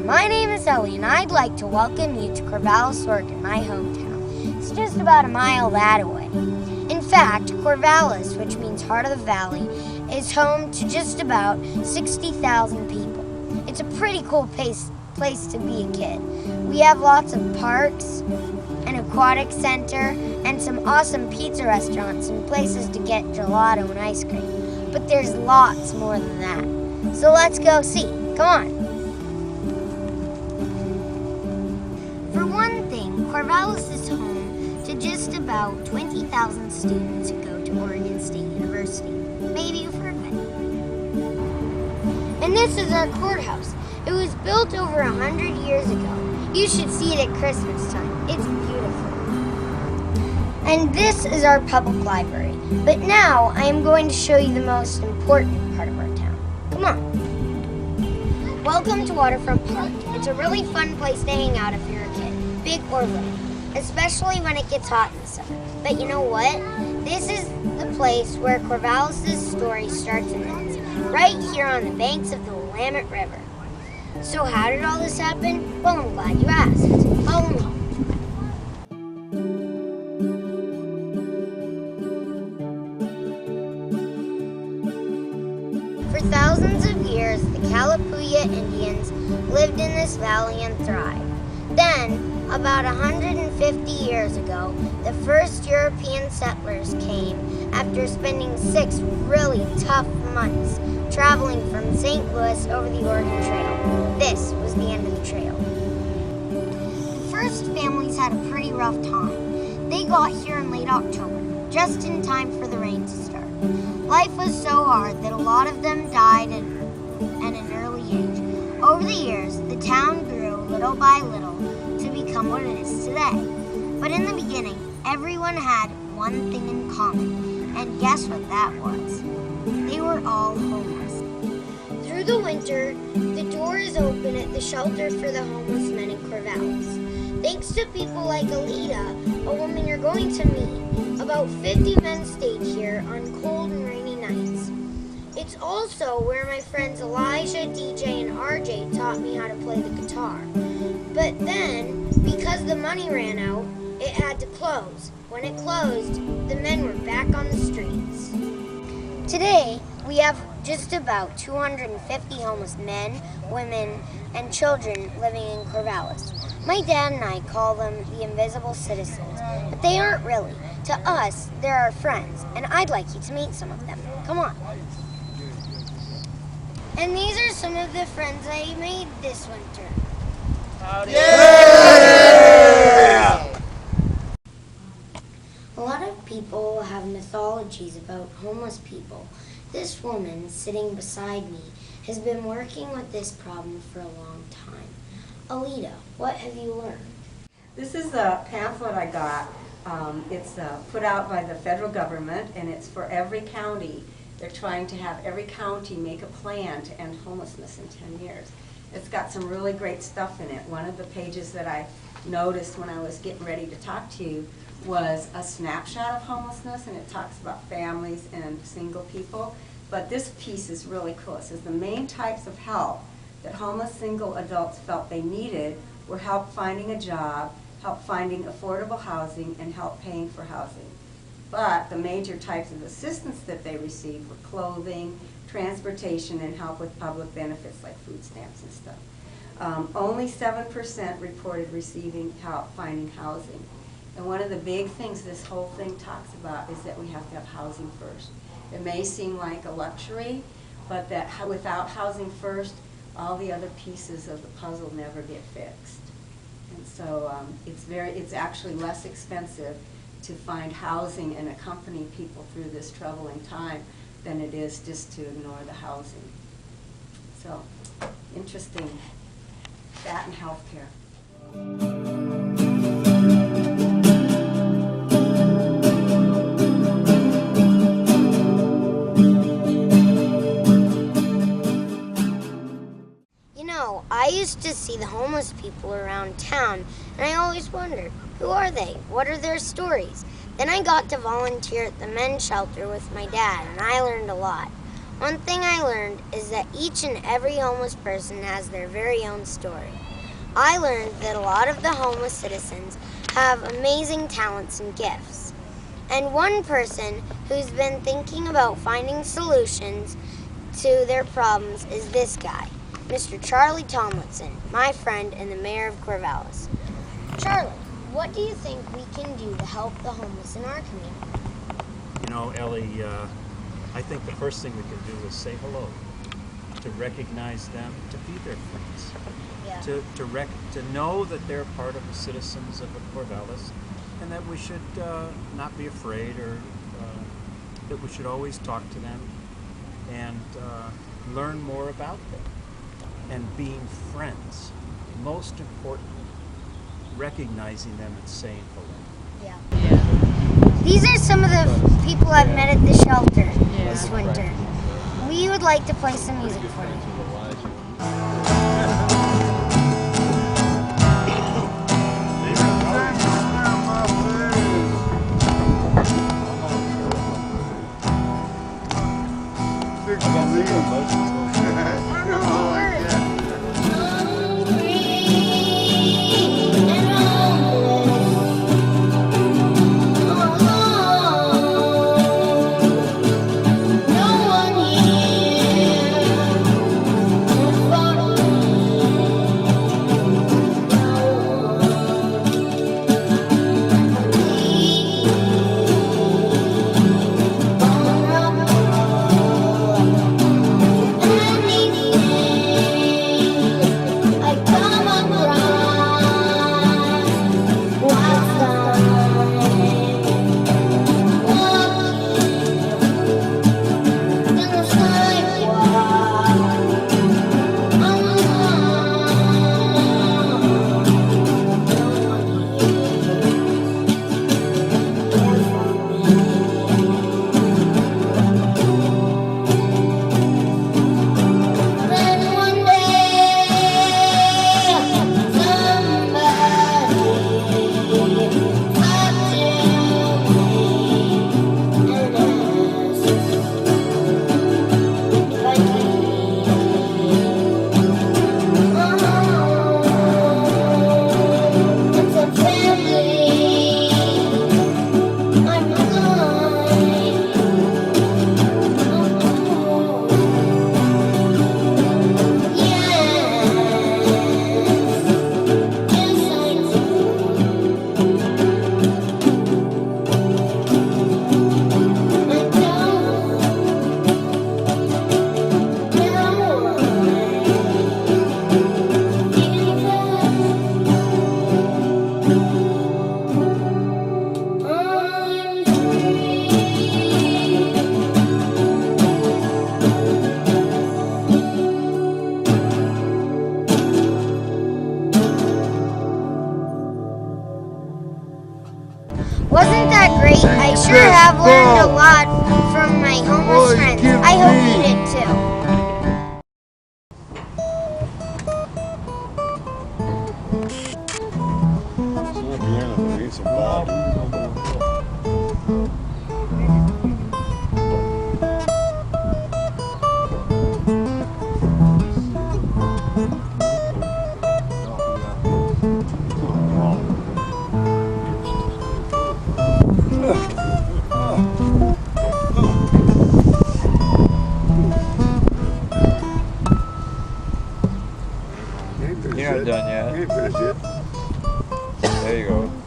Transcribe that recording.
my name is Ellie, and I'd like to welcome you to Corvallis, Oregon, my hometown. It's just about a mile that way. In fact, Corvallis, which means heart of the valley, is home to just about 60,000 people. It's a pretty cool place to be a kid. We have lots of parks, an aquatic center, and some awesome pizza restaurants and places to get gelato and ice cream. But there's lots more than that. So let's go see. Come on. For one thing, Corvallis is home to just about 20,000 students who go to Oregon State University. Maybe you've heard of it. And this is our courthouse. It was built over 100 years ago. You should see it at Christmas time. It's beautiful. And this is our public library. But now I am going to show you the most important part of our town. Come on. Welcome to Waterfront Park. It's a really fun place to hang out if you're a kid, big or little, especially when it gets hot in the summer. But you know what? This is the place where Corvallis' story starts and ends, right here on the banks of the Willamette River. So how did all this happen? Well, I'm glad you asked. Follow me. For thousands of years, the Kalapuya Indians lived in this valley and thrived. Then, about 150 years ago, the first European settlers came after spending 6 really tough months traveling from St. Louis over the Oregon Trail. This was the end of the trail. The first families had a pretty rough time. They got here in late October, just in time for the rain to start. Life was so hard that a lot of them died at an early age. Over the years, the town grew little by little to become what it is today. But in the beginning, everyone had one thing in common, and guess what that was? They were all homeless. Through the winter, the door is open at the shelter for the homeless men in Corvallis. Thanks to people like Alita, a woman you're going to meet, about 50 men stayed here on cold and rainy nights. It's also where my friends Elijah, DJ, and RJ taught me how to play the guitar. But then, because the money ran out, it had to close. When it closed, the men were back on the streets. Today, we have just about 250 homeless men, women, and children living in Corvallis. My dad and I call them the invisible citizens, but they aren't really. To us, they're our friends, and I'd like you to meet some of them. Come on. And these are some of the friends I made this winter. Howdy. Yeah! A lot of people have mythologies about homeless people. This woman sitting beside me has been working with this problem for a long time. Alita, what have you learned? This is a pamphlet I got. It's put out by the federal government, and it's for every county. They're trying to have every county make a plan to end homelessness in 10 years. It's got some really great stuff in it. One of the pages that I noticed when I was getting ready to talk to you was a snapshot of homelessness, and it talks about families and single people. But this piece is really cool. It says the main types of help that homeless single adults felt they needed were help finding a job, help finding affordable housing, and help paying for housing. But the major types of assistance that they received were clothing, transportation, and help with public benefits like food stamps and stuff. Only 7% reported receiving help finding housing. And one of the big things this whole thing talks about is that we have to have housing first. It may seem like a luxury, but that without housing first, all the other pieces of the puzzle never get fixed. And so it's actually less expensive to find housing and accompany people through this troubling time than it is just to ignore the housing. So, interesting. That and healthcare. You know, I used to see the homeless people around town, and I always wondered, who are they? What are their stories? Then I got to volunteer at the men's shelter with my dad, and I learned a lot. One thing I learned is that each and every homeless person has their very own story. I learned that a lot of the homeless citizens have amazing talents and gifts. And one person who's been thinking about finding solutions to their problems is this guy, Mr. Charlie Tomlinson, my friend and the mayor of Corvallis. Charlie, what do you think we can do to help the homeless in our community? You know, Ellie, I think the first thing we can do is say hello, to recognize them, to be their friends, Yeah. to know that they're part of the citizens of Corvallis, and that we should not be afraid, or that we should always talk to them and learn more about them, and being friends. Most importantly, recognizing them and saying hello. Yeah. These are some of the people I've met at the shelter this winter. We would like to play some music for you. Wasn't that great? I sure have learned a lot from my homeless friends. I hope you did too. You're not done yet. You ain't finished yet. There you go.